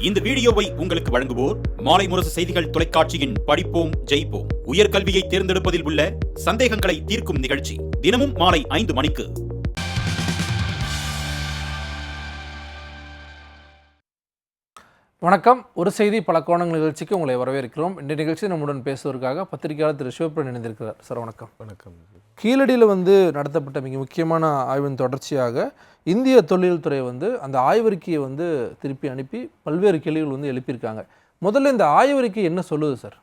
இந்த வீடியோவை உங்களுக்கு வழங்குவோர் மாலை முரசு செய்திகள் தொலைக்காட்சியின் படிப்போம் ஜெயிப்போம் உயர்கல்வியை தேர்ந்தெடுப்பதில் உள்ள சந்தேகங்களை தீர்க்கும் நிகழ்ச்சி தினமும் மாலை 5 மணிக்கு. வணக்கம். ஒரு செய்தி பல கோணங்கள் நிகழ்ச்சிக்கு உங்களை வரவேற்கிறோம். இந்த நிகழ்ச்சி நம்முடன் பேசுவதற்காக பத்திரிகையாளர் திரு சிவபிரன் இணைந்திருக்கிறார். சார் வணக்கம். வணக்கம். கீழடியில் நடத்தப்பட்ட மிக முக்கியமான ஆய்வின் தொடர்ச்சியாக இந்திய தொல்லியல் துறை அந்த ஆய்வறிக்கையை திருப்பி அனுப்பி பல்வேறு கேள்விகள் எழுப்பியிருக்காங்க. முதல்ல இந்த ஆய்வறிக்கை என்ன சொல்லுது சார்?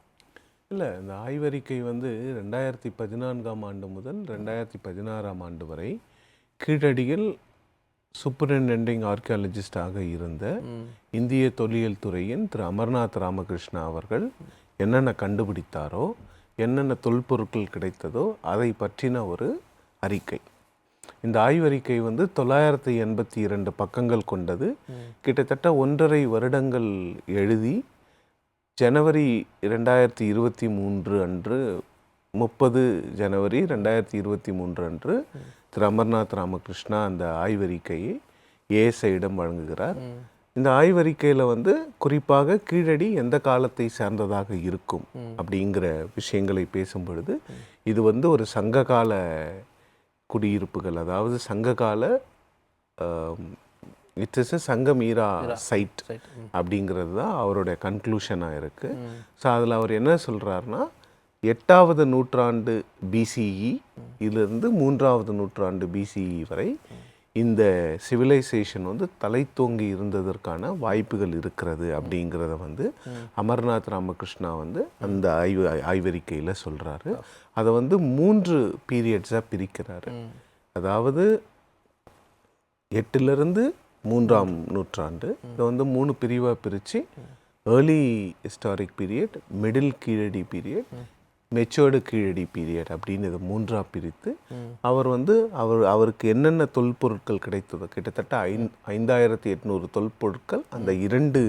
இல்லை, இந்த ஆய்வறிக்கை 2014ஆம் ஆண்டு முதல் 2016ஆம் ஆண்டு வரை கீழடியில் சூப்பரிண்டெண்டிங் ஆர்கியாலஜிஸ்டாக இருந்த இந்திய தொல்லியல் துறையின் திரு அமர்நாத் ராமகிருஷ்ணா அவர்கள் என்னென்ன கண்டுபிடித்தாரோ, என்னென்ன தொல்பொருட்கள் கிடைத்ததோ அதை பற்றின ஒரு அறிக்கை. இந்த ஆய்வறிக்கை 982 பக்கங்கள் கொண்டது. கிட்டத்தட்ட 1.5 வருடங்கள் எழுதி ஜனவரி 2023 அன்று 30 ஜனவரி 2023 அன்று திரு அமர்நாத் ராமகிருஷ்ணா அந்த ஆய்வறிக்கையை ஏஎஸ்ஐயிடம் வழங்குகிறார். இந்த ஆய்வறிக்கையில் குறிப்பாக கீழடி எந்த காலத்தை சார்ந்ததாக இருக்கும் அப்படிங்கிற விஷயங்களை பேசும் பொழுது இது ஒரு சங்ககால குடியிருப்புகள், அதாவது சங்ககால இட் இஸ் சங்கமீரா சைட் அப்படிங்கிறது தான் அவருடைய கன்க்ளூஷனாக இருக்குது. ஸோ அதில் அவர் என்ன சொல்கிறாருன்னா, 8வது நூற்றாண்டு பிசிஇ இலிருந்து 3வது நூற்றாண்டு பிசிஇ வரை இந்த சிவிலைசேஷன் தலை தோங்கி இருந்ததற்கான வாய்ப்புகள் இருக்கிறது அப்படிங்கிறத அமர்நாத் ராமகிருஷ்ணா அந்த ஆய்வறிக்கையில் சொல்கிறாரு. அதை 3 பீரியட்ஸாக பிரிக்கிறாரு. அதாவது 8லிருந்து 3ஆம் நூற்றாண்டு இதை 3 பிரிவாக பிரித்து early historic period, middle Keezhadi period, matured Keezhadi period அப்படின்னு இதை 3ஆக பிரித்து அவர் அவருக்கு என்னென்ன தொல்பொருட்கள் கிடைத்ததோ, கிட்டத்தட்ட 5800 தொல்பொருட்கள் அந்த 2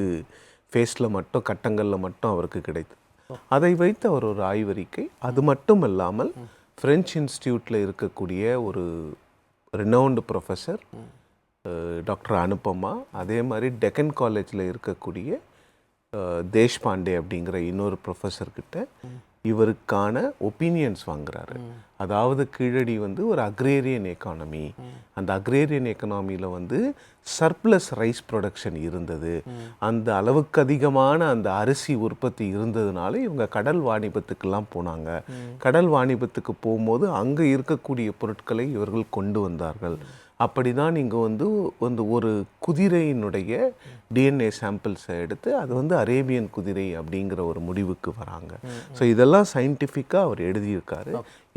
ஃபேஸில் மட்டும், கட்டங்களில் மட்டும் அவருக்கு கிடைத்தது. அதை வைத்து அவர் ஒரு ஆய்வறிக்கை. அது மட்டும் இல்லாமல் ஃப்ரெஞ்ச் இன்ஸ்டியூட்டில் இருக்கக்கூடிய ஒரு ரினவுண்டு ப்ரொஃபஸர் டாக்டர் அனுபமா, அதே மாதிரி டெக்கன் காலேஜில் இருக்கக்கூடிய தேஷ்பாண்டே அப்படிங்கிற இன்னொரு ப்ரொஃபஸர்கிட்ட இவருக்கான ஒப்பீனியன்ஸ் வாங்குறாரு. அதாவது கீழடி ஒரு அக்ரேரியன் எக்கானமி, அந்த அக்ரேரியன் எக்கனாமியில் சர்ப்ளஸ் ரைஸ் ப்ரொடக்ஷன் இருந்தது, அந்த அளவுக்கு அதிகமான அந்த அரிசி உற்பத்தி இருந்ததுனால இவங்க கடல் வாணிபத்துக்கெல்லாம் போனாங்க. கடல் வாணிபத்துக்கு போகும்போது அங்கே இருக்கக்கூடிய பொருட்களை இவர்கள் கொண்டு வந்தார்கள். அப்படி தான் இங்கே ஒரு குதிரையினுடைய டிஎன்ஏ சாம்பிள்ஸை எடுத்து அது அரேபியன் குதிரை அப்படிங்கிற ஒரு முடிவுக்கு வராங்க. ஸோ இதெல்லாம் சயின்டிஃபிக்காக அவர் எழுதியிருக்காரு.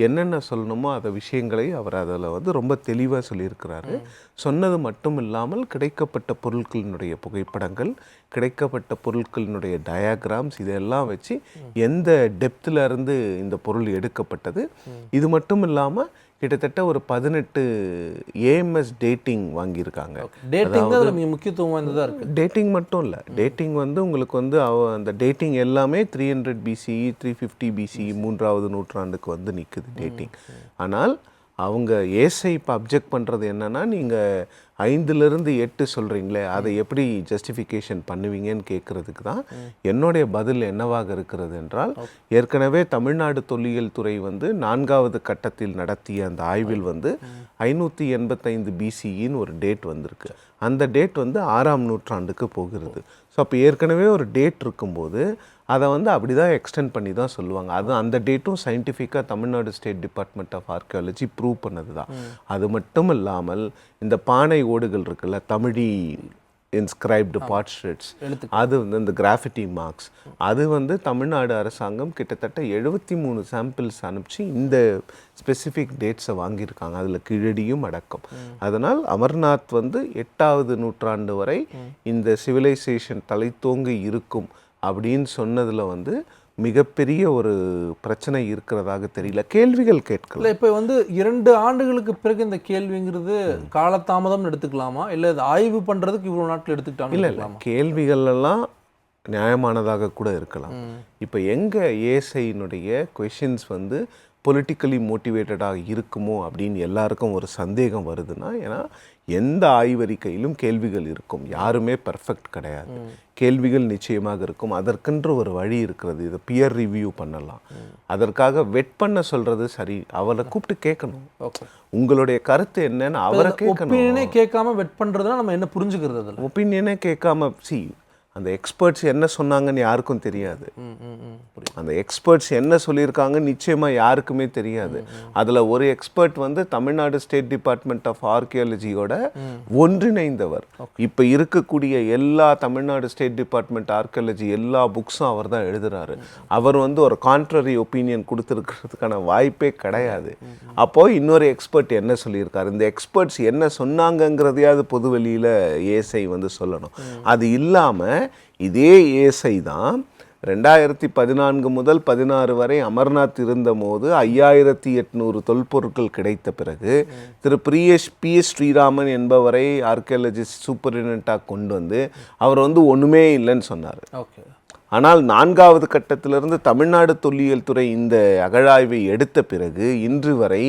என்னென்ன சொல்லணுமோ அந்த விஷயங்களை அவர் அதில் ரொம்ப தெளிவாக சொல்லியிருக்கிறாரு. சொன்னது மட்டும் இல்லாமல் கிடைக்கப்பட்ட பொருட்களினுடைய புகைப்படங்கள், கிடைக்கப்பட்ட பொருட்களினுடைய டயாகிராம்ஸ், இதெல்லாம் வச்சு எந்த டெப்த்தில் இருந்து இந்த பொருள் எடுக்கப்பட்டது. இது மட்டும் இல்லாமல் கிட்டத்தட்ட ஒரு 18 ஏஎம்எஸ் டேட்டிங் வாங்கியிருக்காங்க. முக்கியத்துவம் வாய்ந்ததாக இருக்குது. டேட்டிங் மட்டும் இல்லை, டேட்டிங் உங்களுக்கு அந்த டேட்டிங் எல்லாமே 300 பிசிஇ, 350 பிசிஇ, 3வது நூற்றாண்டுக்கு நிற்குது டேட்டிங். ஆனால் அவங்க ஏஎஸ்ஐ இப்போ அப்ஜெக்ட் பண்ணுறது என்னென்னா, நீங்கள் 5லிருந்து 8 சொல்கிறீங்களே, அதை எப்படி ஜஸ்டிஃபிகேஷன் பண்ணுவீங்கன்னு கேட்குறதுக்கு தான் என்னுடைய பதில் என்னவாக இருக்கிறது என்றால், ஏற்கனவே தமிழ்நாடு தொல்லியல் துறை 4வது கட்டத்தில் நடத்திய அந்த ஆய்வில் 585 பிசிஇன்னு ஒரு டேட் வந்திருக்கு. அந்த டேட் 6ஆம் நூற்றாண்டுக்கு போகிறது. ஸோ அப்போ ஏற்கனவே ஒரு டேட் இருக்கும்போது அதை அப்படி தான் எக்ஸ்டெண்ட் பண்ணி தான் சொல்லுவாங்க. அது அந்த டேட்டும் சயின்டிஃபிக்காக Tamil Nadu state department of archaeology prove பண்ணது தான். அது மட்டும் இல்லாமல் இந்த பானை ஓடுகள் இருக்குல்ல, தமிழி இன்ஸ்கிரைப்டு பார்ட்ஸ்ட்ரேட்ஸ், அது இந்த கிராஃபிட்டி மார்க்ஸ், அது தமிழ்நாடு அரசாங்கம் கிட்டத்தட்ட 73 சாம்பிள்ஸ் அனுப்பிச்சு இந்த ஸ்பெசிஃபிக் டேட்ஸை வாங்கியிருக்காங்க. அதில் கீழடியும் அடக்கம். அதனால் அமர்நாத் 8வது நூற்றாண்டு வரை இந்த சிவிலைசேஷன் தலைத்தோங்கி இருக்கும் அப்படின்னு சொன்னதில் மிகப்பெரிய ஒரு பிரச்சனை இருக்கிறதாக தெரியல. கேள்விகள் கேட்கல. இப்போ 2 ஆண்டுகளுக்கு பிறகு இந்த கேள்விங்கிறது காலதாமதம் எடுத்துக்கலாமா, இல்லை ஆய்வு பண்ணுறதுக்கு இவ்வளோ நாட்கள் எடுத்துக்கிட்டாங்க? இல்லை, கேள்விகள் எல்லாம் நியாயமானதாக கூட இருக்கலாம். இப்போ எங்கள் ஏஎஸ்ஐனுடைய கொஷின்ஸ் பொலிட்டிக்கலி மோட்டிவேட்டடாக இருக்குமோ அப்படின்னு எல்லாருக்கும் ஒரு சந்தேகம் வருதுன்னா, ஏன்னா எந்த ஆய்வறிக்கையிலும் கேள்விகள் இருக்கும், யாருமே பர்ஃபெக்ட் கிடையாது, கேள்விகள் நிச்சயமாக இருக்கும், அதற்கென்று ஒரு வழி இருக்கிறது, இதை பியர் ரிவ்யூ பண்ணலாம். அதற்காக வெட் பண்ண சொல்றது சரி, அவரை கூப்பிட்டு கேட்கணும், உங்களுடைய கருத்து என்னன்னு அவரை கேட்கணும். ஒப்பீனியனே கேட்காம வெட் பண்றதுனா நம்ம என்ன புரிஞ்சுக்கிறது? அதில் ஒப்பீனியனே கேட்காம அந்த எக்ஸ்பர்ட்ஸ் என்ன சொன்னாங்கன்னு யாருக்கும் தெரியாது. அந்த எக்ஸ்பர்ட்ஸ் என்ன சொல்லியிருக்காங்க நிச்சயமாக யாருக்குமே தெரியாது. அதில் ஒரு எக்ஸ்பர்ட் வந்து தமிழ்நாடு ஸ்டேட் டிபார்ட்மெண்ட் ஆஃப் ஆர்கியாலஜியோட ஒன்றிணைந்தவர். இப்போ இருக்கக்கூடிய எல்லா தமிழ்நாடு ஸ்டேட் டிபார்ட்மெண்ட் ஆர்கியாலஜி எல்லா புக்ஸும் அவர் தான் எழுதுறாரு. அவர் வந்து ஒரு கான்ட்ரரி ஒப்பீனியன் கொடுத்துருக்கிறதுக்கான வாய்ப்பே கிடையாது. அப்போது இன்னொரு எக்ஸ்பர்ட் என்ன சொல்லியிருக்காரு, இந்த எக்ஸ்பர்ட்ஸ் என்ன சொன்னாங்கங்கிறதையாவது பொது வெளியில் ஏஎஸ்ஐ வந்து சொல்லணும். அது இல்லாமல் இதே ஏஎஸ்ஐ தான் 2014 முதல் 16 வரை அமர்நாத் இருந்தபோது 5800 தொல்பொருட்கள் கிடைத்த பிறகு திரு PS ஸ்ரீராமன் என்பவரை ஆர்கியாலஜிஸ்ட் சூப்பரிண்டென்ட்டாக கொண்டு வந்து அவர் வந்து ஒன்றுமே இல்லைன்னு சொன்னார். ஆனால் 4வது கட்டத்திலிருந்து தமிழ்நாடு தொல்லியல் துறை இந்த அகழாய்வை எடுத்த பிறகு இன்று வரை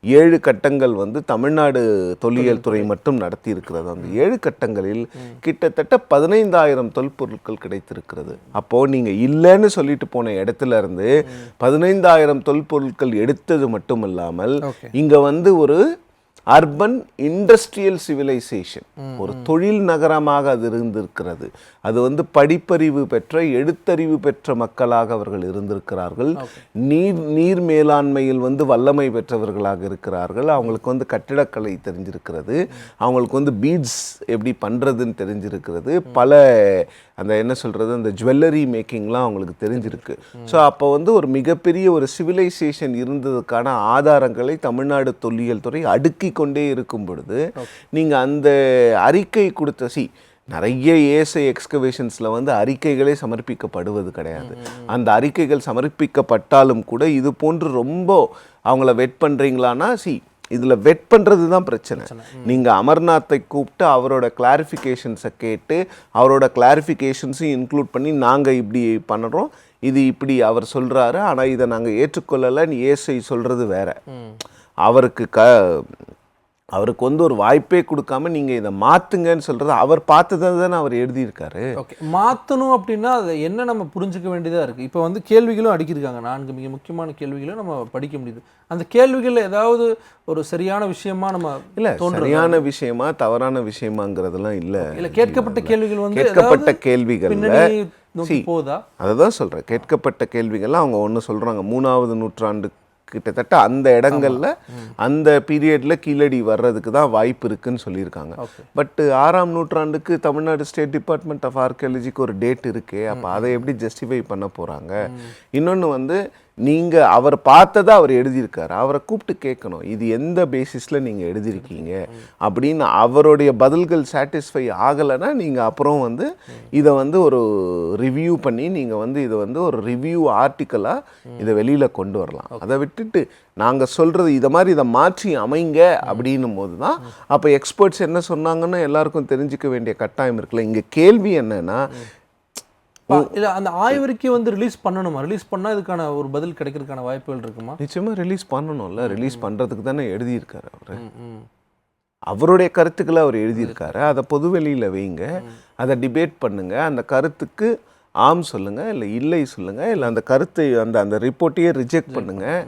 7 கட்டங்கள் வந்து தமிழ்நாடு தொல்லியல் துறை மட்டும் நடத்தி இருக்கிறது. அந்த 7 கட்டங்களில் கிட்டத்தட்ட 15,000 தொல்பொருட்கள் கிடைத்திருக்கிறது. அப்போது நீங்கள் இல்லைன்னு சொல்லிட்டு போன இடத்துல இருந்து 15,000 தொல்பொருட்கள் எடுத்தது மட்டும் இல்லாமல் இங்கே வந்து ஒரு அர்பன் இண்டஸ்ட்ரியல் சிவிலைசேஷன், ஒரு தொழில் நகரமாக அது இருந்திருக்கிறது. அது வந்து படிப்பறிவு பெற்ற எழுத்தறிவு பெற்ற மக்களாக அவர்கள் இருந்திருக்கிறார்கள். நீர் மேலாண்மையில் வந்து வல்லமை பெற்றவர்களாக இருக்கிறார்கள். அவங்களுக்கு வந்து கட்டிடக்கலை தெரிஞ்சிருக்கிறது, அவங்களுக்கு வந்து பீட்ஸ் எப்படி பண்ணுறதுன்னு தெரிஞ்சிருக்கிறது, பல அந்த என்ன சொல்கிறது அந்த ஜுவல்லரி மேக்கிங்லாம் அவங்களுக்கு தெரிஞ்சிருக்கு. ஸோ அப்போ வந்து ஒரு மிகப்பெரிய ஒரு சிவிலைசேஷன் இருந்ததுக்கான ஆதாரங்களை தமிழ்நாடு தொல்லியல் துறை அடுக்கி கொண்டே இருக்கும் பொழுது நீங்கள் அந்த அறிக்கை கொடுத்த நிறைய ஏஎஸ்ஐ எக்ஸ்கவேஷன்ஸில் வந்து அறிக்கைகளே சமர்ப்பிக்கப்படுவது கிடையாது. அந்த அறிக்கைகள் சமர்ப்பிக்கப்பட்டாலும் கூட இது போன்று ரொம்ப அவங்கள வெட் பண்ணுறீங்களான்னா இதில் வெட் பண்ணுறது தான் பிரச்சனை. நீங்கள் அமர்நாத்தை கூப்பிட்டு அவரோட கிளாரிஃபிகேஷன்ஸை கேட்டு அவரோட கிளாரிஃபிகேஷன்ஸையும் இன்க்ளூட் பண்ணி நாங்கள் இப்படி பண்ணுறோம், இது இப்படி அவர் சொல்கிறாரு, ஆனால் இதை நாங்கள் ஏற்றுக்கொள்ளலைன்னு ஏஎஸ்ஐ சொல்கிறது வேற. அவருக்கு வந்து ஒரு வாய்ப்பே கொடுக்காம நீங்கள் இதை மாற்றுங்கன்னு சொல்கிறது அவர் பார்த்ததை தானே அவர் எழுதியிருக்காரு. மாற்றணும் அப்படின்னா அதை என்ன நம்ம புரிஞ்சுக்க வேண்டியதாக இருக்குது. இப்போ வந்து கேள்விகளும் அடிக்கிருக்காங்க, 4 மிக முக்கியமான கேள்விகளும் நம்ம படிக்க முடியுது. அந்த கேள்விகள் ஏதாவது ஒரு சரியான விஷயமா நம்ம இல்லை சரியான விஷயமா தவறான விஷயமாங்கிறதுலாம் இல்லை. கேட்கப்பட்ட கேள்விகள் வந்து கேட்கப்பட்ட கேள்விகள் போதா அதை தான் சொல்கிறேன். கேட்கப்பட்ட கேள்விகள்லாம் அவங்க ஒன்று சொல்கிறாங்க, 3வது நூற்றாண்டு கிட்டத்தட்ட அந்த இடங்கள்ல அந்த பீரியட்ல கீழடி வர்றதுக்கு தான் வாய்ப்பு இருக்குன்னு சொல்லியிருக்காங்க. பட் 6ஆம் நூற்றாண்டுக்கு தமிழ்நாடு ஸ்டேட் டிபார்ட்மெண்ட் ஆஃப் ஆர்கியாலஜிக்கு ஒரு டேட் இருக்கு. அப்போ அதை எப்படி ஜஸ்டிஃபை பண்ண போறாங்க? இன்னொன்று வந்து நீங்கள் அவர் பார்த்ததை அவர் எழுதியிருக்காரு, அவரை கூப்பிட்டு கேட்கணும், இது எந்த பேசிஸில் நீங்கள் எழுதியிருக்கீங்க அப்படின்னு. அவருடைய பதில்கள் சாட்டிஸ்ஃபை ஆகலைன்னா நீங்கள் அப்புறம் வந்து இதை வந்து ஒரு ரிவ்யூ பண்ணி நீங்கள் வந்து இதை வந்து ஒரு ரிவ்யூ ஆர்டிக்கலாக இதை வெளியில் கொண்டு வரலாம். அதை விட்டுட்டு நாங்கள் சொல்கிறது இதை மாதிரி இதை மாற்றி அமைங்க அப்படின்னும் போது தான் அப்போ எக்ஸ்பர்ட்ஸ் என்ன சொன்னாங்கன்னு எல்லாருக்கும் தெரிஞ்சுக்க வேண்டிய கட்டாயம் இருக்குல்ல. இங்கே கேள்வி என்னன்னா, இல்லை அந்த ஆய்வறிக்கை வந்து ரிலீஸ் பண்ணணுமா? ரிலீஸ் பண்ணால் இதுக்கான ஒரு பதில் கிடைக்கிறதுக்கான வாய்ப்புகள் இருக்குமா? நிச்சயமாக ரிலீஸ் பண்ணணும்ல. ரிலீஸ் பண்ணுறதுக்கு தானே எழுதியிருக்காரு அவர். அவருடைய கருத்துக்களை அவர் எழுதியிருக்காரு, அதை பொதுவெளியில் வைங்க, அதை டிபேட் பண்ணுங்க, அந்த கருத்துக்கு ஆம் சொல்லுங்கள் இல்லை இல்லை சொல்லுங்கள், இல்லை அந்த கருத்தை அந்த ரிப்போர்ட்டையே ரிஜெக்ட் பண்ணுங்கள்.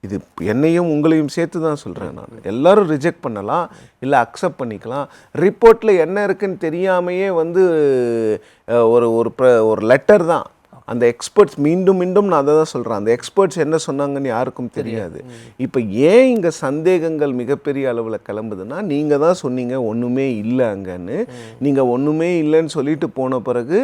இது என்னையும் உங்களையும் சேர்த்து தான் சொல்கிறேன் நான். எல்லோரும் ரிஜெக்ட் பண்ணலாம், இல்லை அக்செப்ட் பண்ணிக்கலாம். ரிப்போர்ட்டில் என்ன இருக்குன்னு தெரியாமையே வந்து ஒரு லெட்டர் தான். அந்த எக்ஸ்பர்ட்ஸ் மீண்டும் நான் அதை தான் சொல்கிறேன், அந்த எக்ஸ்பர்ட்ஸ் என்ன சொன்னாங்கன்னு யாருக்கும் தெரியாது. இப்போ ஏன் இங்கே சந்தேகங்கள் மிகப்பெரிய அளவில் கிளம்புதுன்னா, நீங்கள் தான் சொன்னீங்க ஒன்றுமே இல்லை அங்கன்னு. நீங்கள் ஒன்றுமே இல்லைன்னு சொல்லிட்டு போன பிறகு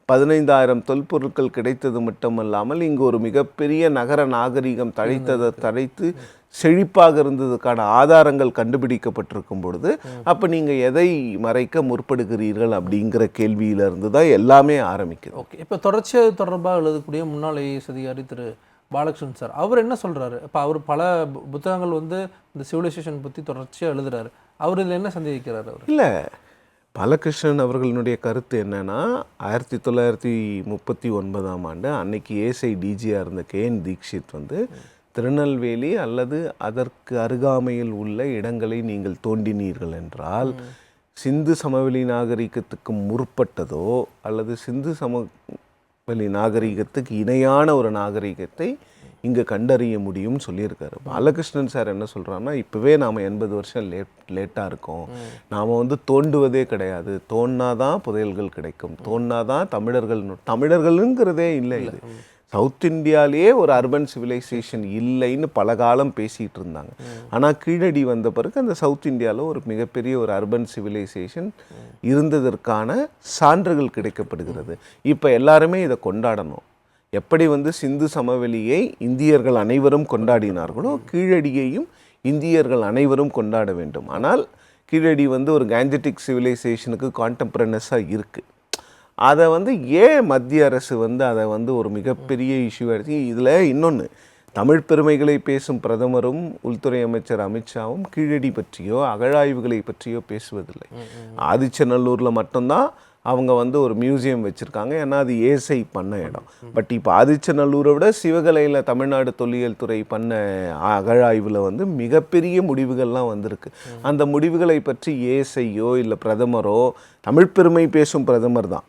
15,000 தொல்பொருட்கள் கிடைத்தது மட்டுமல்லாமல் இங்கு ஒரு மிகப்பெரிய நகர நாகரிகம் தழைத்து செழிப்பாக இருந்ததுக்கான ஆதாரங்கள் கண்டுபிடிக்கப்பட்டிருக்கும் பொழுது அப்போ நீங்கள் எதை மறைக்க முற்படுகிறீர்கள் அப்படிங்கிற கேள்வியிலிருந்து தான் எல்லாமே ஆரம்பிக்குது. ஓகே, இப்போ தொடர்ச்சியாக தொடர்பாக எழுதக்கூடிய முன்னாள் ஐஏஎஸ் அதிகாரி திரு பாலகிருஷ்ணன் சார், அவர் என்ன சொல்கிறாரு? இப்போ அவர் பல புத்தகங்கள் வந்து இந்த சிவிலைசேஷன் பற்றி தொடர்ச்சியாக எழுதுறாரு, அவர் இதில் என்ன சந்தேகிக்கிறார்? அவர் இல்லை, பாலகிருஷ்ணன் அவர்களுடைய கருத்து என்னன்னா, 1939ஆம் ஆண்டு அன்னைக்கு ஏஎஸ்ஐ டிஜியாக இருந்த KN தீக்ஷித் வந்து திருநெல்வேலி அல்லது அதற்கு அருகாமையில் உள்ள இடங்களை நீங்கள் தோண்டினீர்கள் என்றால் சிந்து சமவெளி நாகரிகத்துக்கு முற்பட்டதோ அல்லது சிந்து சமவெளி நாகரிகத்துக்கு இணையான ஒரு நாகரிகத்தை இங்கே கண்டறிய முடியும்னு சொல்லியிருக்காரு. பாலகிருஷ்ணன் சார் என்ன சொல்கிறாருன்னா, இப்போவே நாம் 80 வருஷம் லேட்டாக இருக்கோம், நாம் வந்து தோண்டுவதே கிடையாது, தோண்டினாதான் புதையல்கள் கிடைக்கும், தோண்டினாதான் தமிழர்களுங்கிறதே இல்லை. இது சவுத் இந்தியாவிலேயே ஒரு அர்பன் சிவிலைசேஷன் இல்லைன்னு பல காலம் பேசிகிட்டு இருந்தாங்க. ஆனால் கீழடி வந்த பிறகு அந்த சவுத் இந்தியாவில் ஒரு மிகப்பெரிய ஒரு அர்பன் சிவிலைசேஷன் இருந்ததற்கான சான்றுகள் கிடைக்கப்படுகிறது. இப்போ எல்லாருமே இதை கொண்டாடணும். எப்படி வந்து சிந்து சமவெளியை இந்தியர்கள் அனைவரும் கொண்டாடினார்களோ கீழடியையும் இந்தியர்கள் அனைவரும் கொண்டாட வேண்டும். ஆனால் கீழடி வந்து ஒரு கேஞ்சட்டிக் சிவிலைசேஷனுக்கு கான்டெம்பரனஸாக இருக்குது. அதை வந்து ஏன் மத்திய அரசு வந்து அதை வந்து ஒரு மிகப்பெரிய இஷ்யூ எடுத்து, இதில் இன்னொன்று, தமிழ் பெருமைகளை பேசும் பிரதமரும் உள்துறை அமைச்சர் அமித்ஷாவும் கீழடி பற்றியோ அகழாய்வுகளை பற்றியோ பேசுவதில்லை. ஆதிச்சநல்லூரில் மட்டும்தான் அவங்க வந்து ஒரு மியூசியம் வச்சுருக்காங்க, ஏன்னா அது ஏஎஸ்ஐ பண்ண இடம். பட் இப்போ ஆதிச்சநல்லூரை விட சிவகலையில் தமிழ்நாடு தொல்லியல் துறை பண்ண அகழாய்வில் வந்து மிகப்பெரிய முடிவுகள்லாம் வந்திருக்கு. அந்த முடிவுகளை பற்றி ஏஎஸ்ஐயோ இல்லை பிரதமரோ, தமிழ் பெருமை பேசும் பிரதமர் தான்,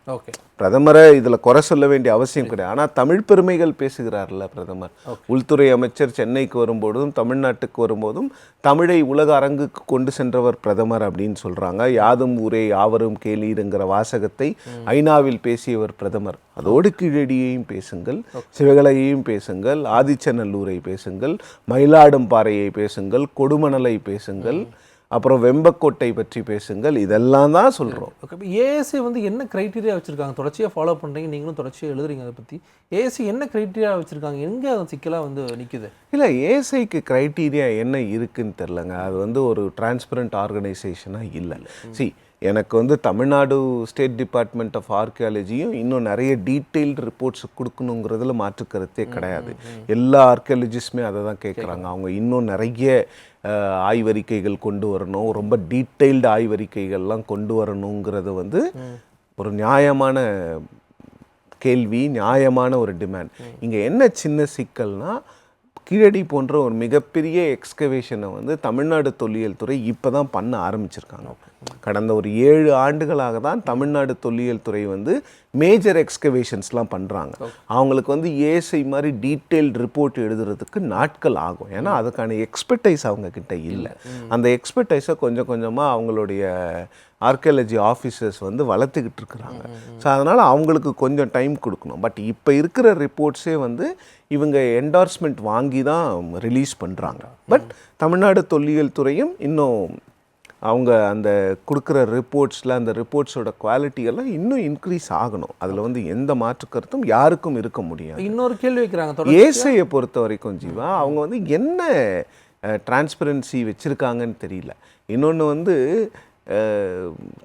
பிரதமரை இதில் குறை சொல்ல வேண்டிய அவசியம் கிடையாது. ஆனால் தமிழ் பெருமைகள் பேசுகிறார்ல பிரதமர். உள்துறை அமைச்சர் சென்னைக்கு வரும்போதும் தமிழ்நாட்டுக்கு வரும்போதும் தமிழை உலக அரங்குக்கு கொண்டு சென்றவர் பிரதமர் அப்படின்னு சொல்கிறாங்க. யாதும் ஊரே யாவரும் கேளீருங்கிற வாசகத்தை ஐநாவில் பேசியவர் பிரதமர். அதோடு கீழடியையும் பேசுங்கள், சிவகலையையும் பேசுங்கள், ஆதிச்சநல்லூரை பேசுங்கள், மயிலாடும்பாறையை பேசுங்கள், கொடுமணலை பேசுங்கள், அப்புறம் வெம்பக்கோட்டை பற்றி பேசுங்கள். இதெல்லாம் தான் சொல்கிறோம். ஓகே, ஏஎஸ்சி வந்து என்ன க்ரைட்டீரியா வச்சுருக்காங்க? தொடர்ச்சியாக ஃபாலோ பண்ணுறீங்க, நீங்களும் தொடர்ச்சியாக எழுதுறீங்க. அதை பற்றி ஏஎஸ்சி என்ன க்ரைட்டீரியா வச்சுருக்காங்க? எங்கே சிக்கலாக வந்து நிற்குது? இல்லை, ஏஎஸ்ஐக்கு க்ரைட்டீரியா என்ன இருக்குதுன்னு தெரிலங்க. அது வந்து ஒரு டிரான்ஸ்பரண்ட் ஆர்கனைசேஷனாக இல்லை. எனக்கு வந்து தமிழ்நாடு ஸ்டேட் டிபார்ட்மெண்ட் ஆஃப் ஆர்கியாலஜியும் இன்னும் நிறைய டீட்டெயில்டு ரிப்போர்ட்ஸ் கொடுக்கணுங்கிறதுல மாற்றுக்கருத்தே கிடையாது. எல்லா ஆர்கியாலஜிஸ்டுமே அதை தான் கேட்குறாங்க. அவங்க இன்னும் நிறைய ஆய்வறிக்கைகள் கொண்டு வரணும், ரொம்ப டீட்டெயில்டு ஆய்வறிக்கைகள்லாம் கொண்டு வரணுங்கிறது வந்து ஒரு நியாயமான கேள்வி, நியாயமான ஒரு டிமாண்ட். இங்கே என்ன சின்ன சிக்கல்னால், கீழடி போன்ற ஒரு மிகப்பெரிய எக்ஸ்கவேஷனை வந்து தமிழ்நாடு தொல்லியல் துறை இப்போ தான் பண்ண ஆரம்பிச்சிருக்காங்க. கடந்த ஒரு 7 ஆண்டுகளாக தான் தமிழ்நாடு தொல்லியல் துறை வந்து மேஜர் எக்ஸ்கவேஷன்ஸ்லாம் பண்ணுறாங்க. அவங்களுக்கு வந்து ஏஎஸ்ஐ மாதிரி டீட்டெயில்டு ரிப்போர்ட் எழுதுறதுக்கு நாட்கள் ஆகும். ஏன்னா அதுக்கான எக்ஸ்பர்டைஸ் அவங்கக்கிட்ட இல்லை. அந்த எக்ஸ்பர்டைஸை கொஞ்சம் கொஞ்சமாக அவங்களுடைய ஆர்கியாலஜி ஆஃபீஸர்ஸ் வந்து வளர்த்துக்கிட்டு இருக்கிறாங்க. ஸோ அதனால் அவங்களுக்கு கொஞ்சம் டைம் கொடுக்கணும். பட் இப்போ இருக்கிற ரிப்போர்ட்ஸே வந்து இவங்க என்டார்ஸ்மெண்ட் வாங்கி தான் ரிலீஸ் பண்ணுறாங்க. பட் தமிழ்நாடு தொல்லியல் துறையும் இன்னும் அவங்க அந்த கொடுக்குற ரிப்போர்ட்ஸில் அந்த ரிப்போர்ட்ஸோட குவாலிட்டியெல்லாம் இன்னும் இன்க்ரீஸ் ஆகணும். அதில் வந்து எந்த மாற்று கருத்தும் யாருக்கும் இருக்க முடியாது. இன்னொரு கேள்வி வைக்கிறாங்க, ஏஎஸ்ஐயை பொறுத்த வரைக்கும் ஜீவா, அவங்க வந்து என்ன டிரான்ஸ்பரன்சி வச்சுருக்காங்கன்னு தெரியல. இன்னொன்று வந்து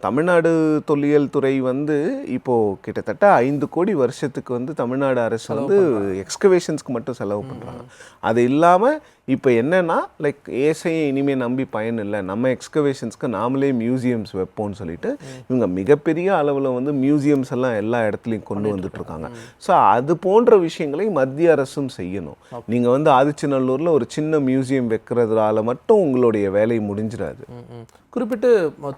தமிழ்நாடு தொல்லியல் துறை வந்து இப்போது கிட்டத்தட்ட 5 கோடி வருஷத்துக்கு வந்து தமிழ்நாடு அரசு வந்து எக்ஸ்கவேஷன்ஸ்க்கு மட்டும் செலவு பண்ணுறாங்க. அது இல்லாமல் இப்போ என்னென்னா லைக் ஏஎஸ்ஐயை இனிமேல் நம்பி பயன் இல்லை, நம்ம எக்ஸ்கவேஷன்ஸ்க்கு நாமளே மியூசியம்ஸ் வைப்போம்னு சொல்லிட்டு இவங்க மிகப்பெரிய அளவில் வந்து மியூசியம்ஸ் எல்லாம் எல்லா இடத்துலையும் கொண்டு வந்துட்டுருக்காங்க. ஸோ அது போன்ற விஷயங்களை மத்திய அரசும் செய்யணும். நீங்கள் வந்து ஆதிச்சநல்லூரில் ஒரு சின்ன மியூசியம் வைக்கிறதுனால மட்டும் உங்களுடைய வேலை முடிஞ்சிடாது. குறிப்பிட்டு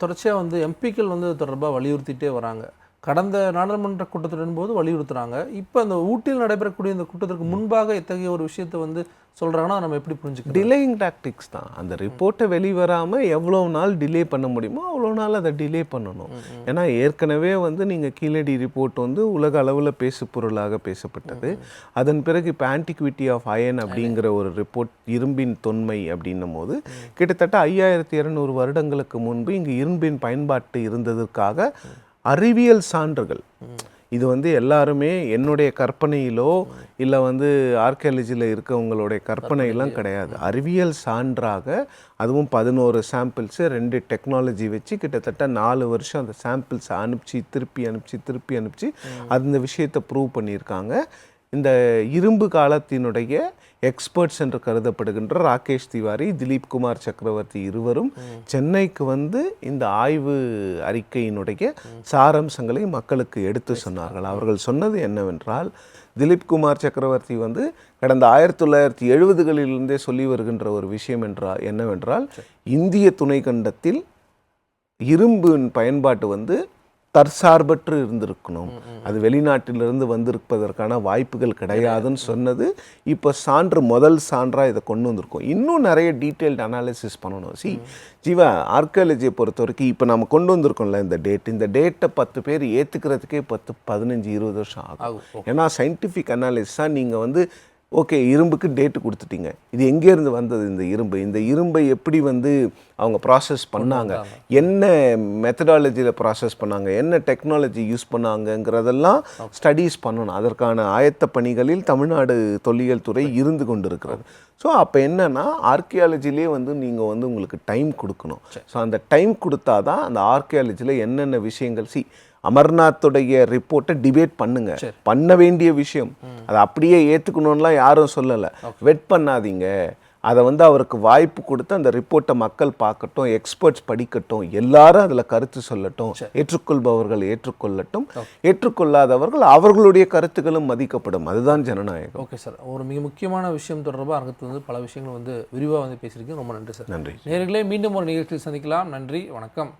தொடர்ச்சியாக வந்து எம்பிக்கள் வந்து தொடர்பாக வலியுறுத்திட்டே வராங்க. கடந்த நாடாளுமன்ற கூட்டத்தின் போது வலியுறுத்துறாங்க. இப்போ அந்த ஊட்டியில் நடைபெறக்கூடிய இந்த கூட்டத்திற்கு முன்பாக இத்தகைய ஒரு விஷயத்தை வந்து சொல்கிறாங்கன்னா நம்ம எப்படி புரிஞ்சுக்கணும்? டிலேயிங் டாக்டிக்ஸ் தான். அந்த ரிப்போர்ட்டை வெளிவராமல் எவ்வளோ நாள் டிலே பண்ண முடியுமோ அவ்வளோ நாள் அதை டிலே பண்ணணும். ஏன்னா ஏற்கனவே வந்து நீங்கள் கீழடி ரிப்போர்ட் வந்து உலக அளவில் பேசு பொருளாக பேசப்பட்டது. அதன் பிறகு இப்போ ஆன்டிக்விட்டி ஆஃப் அயன் அப்படிங்கிற ஒரு ரிப்போர்ட், இரும்பின் தொன்மை அப்படின்னும் போது கிட்டத்தட்ட 5200 வருடங்களுக்கு முன்பு இங்கு இரும்பின் பயன்பாட்டு இருந்ததற்காக அறிவியல் சான்றுகள். இது வந்து எல்லாருமே என்னுடைய கற்பனையிலோ இல்லை வந்து ஆர்கியாலஜியில் இருக்கவங்களுடைய கற்பனையெல்லாம் கிடையாது. அறிவியல் சான்றாக, அதுவும் 11 சாம்பிள்ஸு 2 டெக்னாலஜி வச்சு கிட்டத்தட்ட 4 வருஷம் அந்த சாம்பிள்ஸை திருப்பி அனுப்பிச்சு அந்த விஷயத்தை ப்ரூவ் பண்ணியிருக்காங்க. இந்த இரும்பு காலத்தினுடைய எக்ஸ்பர்ட்ஸ் என்று கருதப்படுகின்ற ராகேஷ் திவாரி, திலீப் குமார் சக்கரவர்த்தி இருவரும் சென்னைக்கு வந்து இந்த ஆய்வு அறிக்கையினுடைய சாரம்சங்களை மக்களுக்கு எடுத்து சொன்னார்கள். அவர்கள் சொன்னது என்னவென்றால், திலீப் குமார் சக்கரவர்த்தி வந்து கடந்த 1970களிலிருந்தே சொல்லி வருகின்ற ஒரு விஷயம் என்னவென்றால், இந்திய துணைக்கண்டத்தில் இரும்பின் பயன்பாட்டு வந்து தற்சார்பற்று இருந்திருக்கணும், அது வெளிநாட்டிலிருந்து வந்திருப்பதற்கான வாய்ப்புகள் கிடையாதுன்னு சொன்னது இப்போ முதல் சான்றாக இதை கொண்டு வந்திருக்கோம். இன்னும் நிறைய டீட்டெயில்டு அனாலிசிஸ் பண்ணணும். ஜீவா, ஆர்கியாலஜியை பொறுத்த வரைக்கும் இப்போ நம்ம கொண்டு வந்திருக்கோம்ல இந்த டேட்டை 10 பேர் ஏற்றுக்கிறதுக்கே 10, 15, 20 வருஷம் ஆகும். ஏன்னா சயின்டிஃபிக் அனாலிசிஸாக நீங்கள் வந்து ஓகே, இரும்புக்கு டேட்டு கொடுத்துட்டீங்க, இது எங்கேருந்து வந்தது இந்த இரும்பை எப்படி வந்து அவங்க ப்ராசஸ் பண்ணாங்க, என்ன மெத்தடாலஜியில் ப்ராசஸ் பண்ணாங்க, என்ன டெக்னாலஜி யூஸ் பண்ணாங்கங்கிறதெல்லாம் ஸ்டடீஸ் பண்ணணும். அதற்கான ஆயத்த பணிகளில் தமிழ்நாடு தொல்லியல் துறை இருந்து கொண்டு இருக்கிறது. ஸோ அப்போ என்னென்னா, ஆர்கியாலஜிலே வந்து நீங்கள் வந்து உங்களுக்கு டைம் கொடுக்கணும். ஸோ அந்த டைம் கொடுத்தா தான் அந்த ஆர்கியாலஜியில் என்னென்ன விஷயங்கள் அமர்நாத்துடைய ரிப்போர்ட்டை டிபேட் பண்ணுங்க, பண்ண வேண்டிய விஷயம். அதை அப்படியே ஏற்றுக்கணும்லாம் யாரும் சொல்லலை. வெட் பண்ணாதீங்க, அதை வந்து அவருக்கு வாய்ப்பு கொடுத்து அந்த ரிப்போர்ட்டை மக்கள் பார்க்கட்டும், எக்ஸ்பர்ட்ஸ் படிக்கட்டும், எல்லாரும் அதில் கருத்து சொல்லட்டும், ஏற்றுக்கொள்பவர்கள் ஏற்றுக்கொள்ளட்டும், ஏற்றுக்கொள்ளாதவர்கள் அவர்களுடைய கருத்துக்களும் மதிக்கப்படும். அதுதான் ஜனநாயகம். ஓகே சார், ஒரு மிக முக்கியமான விஷயம் தொடர்பாக அரங்கத்தில் வந்து பல விஷயங்கள் வந்து விரிவாக வந்து பேசியிருக்கீங்க. ரொம்ப நன்றி சார். நன்றி. நேயர்களே, மீண்டும் ஒரு நிகழ்ச்சியில் சந்திக்கலாம். நன்றி, வணக்கம்.